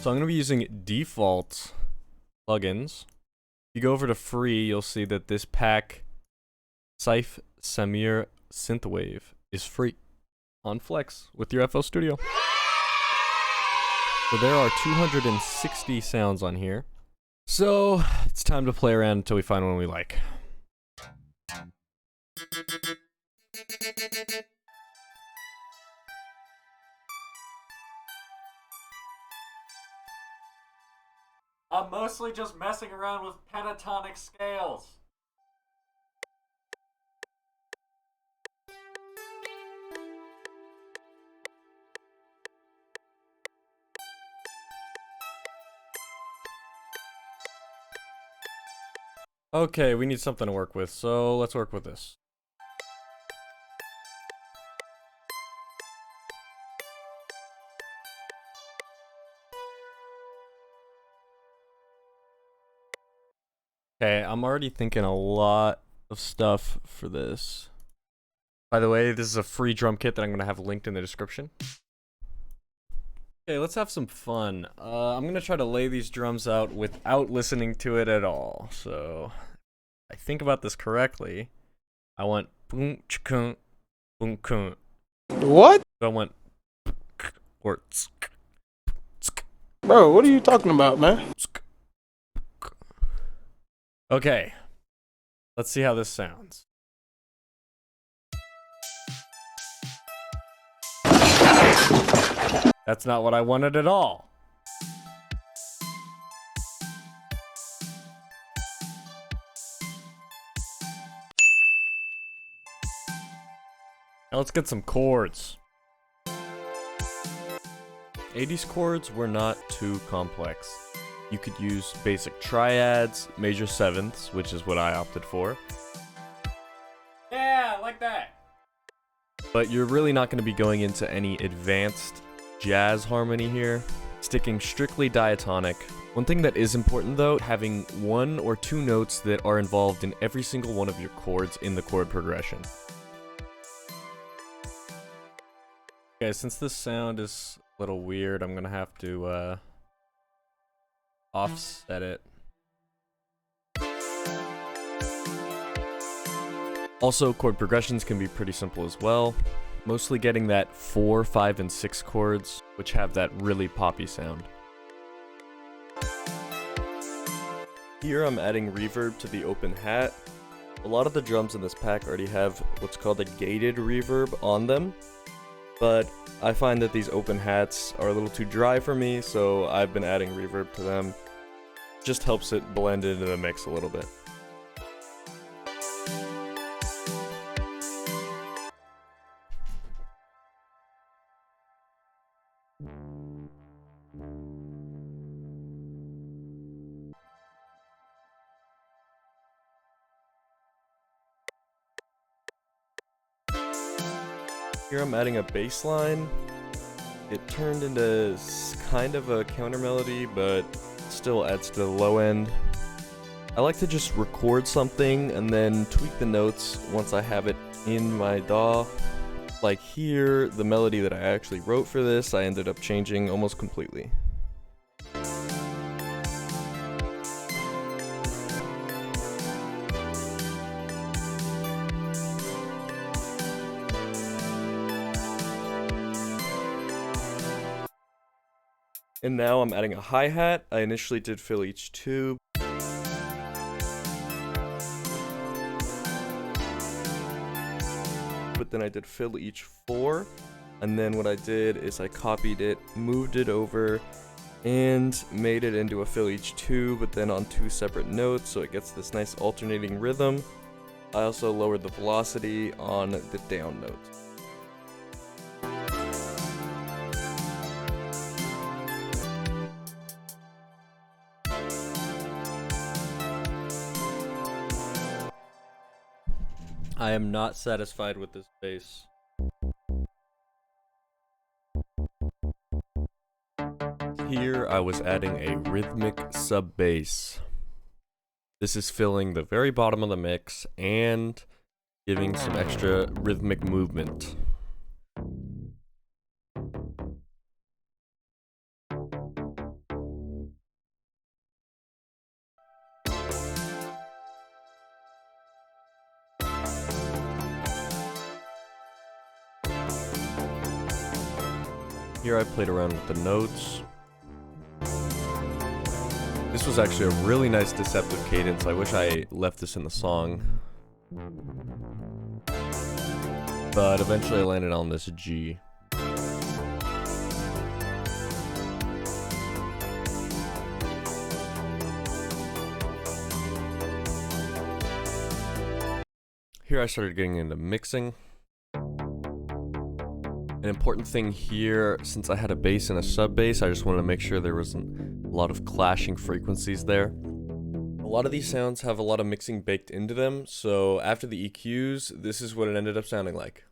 So I'm going to be using default plugins. If you go over to free, you'll see that this pack, Scythe Samir Synthwave, is free on Flex with your FL Studio. So there are 260 sounds on here. So it's time to play around until we find one we like. I'm mostly just messing around with pentatonic scales. Okay, we need something to work with, so let's work with this. Okay, I'm already thinking a lot of stuff for this. By the way, this is a free drum kit that I'm going to have linked in the description. Okay, let's have some fun. I'm going to try to lay these drums out without listening to it at all. So, if I think about this correctly, I want boom chkun boom kun. What? So I want or Bro, what are you talking about, man? Okay, let's see how this sounds. That's not what I wanted at all. Now let's get some chords. 80s chords were not too complex. You could use basic triads, major sevenths, which is what I opted for. Yeah, like that. But you're really not going to be going into any advanced jazz harmony here, sticking strictly diatonic. One thing that is important though, having 1 or 2 notes that are involved in every single one of your chords in the chord progression. Okay, since this sound is a little weird, I'm gonna have to offset it. Also, chord progressions can be pretty simple as well. Mostly getting that 4, 5, and 6 chords, which have that really poppy sound. Here I'm adding reverb to the open hat. A lot of the drums in this pack already have what's called a gated reverb on them, but I find that these open hats are a little too dry for me, so I've been adding reverb to them. Just helps it blend into the mix a little bit. Here I'm adding a bass line. It turned into kind of a counter melody, but still adds to the low end. I like to just record something and then tweak the notes once I have it in my DAW. Like here, the melody that I actually wrote for this, I ended up changing almost completely. And now I'm adding a hi-hat. I initially did fill each tube. But then I did fill each 4. And then what I did is I copied it, moved it over, and made it into a fill each 2, but then on 2 separate notes, so it gets this nice alternating rhythm. I also lowered the velocity on the down notes. I am not satisfied with this bass. Here I was adding a rhythmic sub-bass. This is filling the very bottom of the mix and giving some extra rhythmic movement. Here I played around with the notes. This was actually a really nice deceptive cadence. I wish I left this in the song. But eventually I landed on this G. Here I started getting into mixing. An important thing here, since I had a bass and a sub-bass, I just wanted to make sure there wasn't a lot of clashing frequencies there. A lot of these sounds have a lot of mixing baked into them, so after the EQs, this is what it ended up sounding like.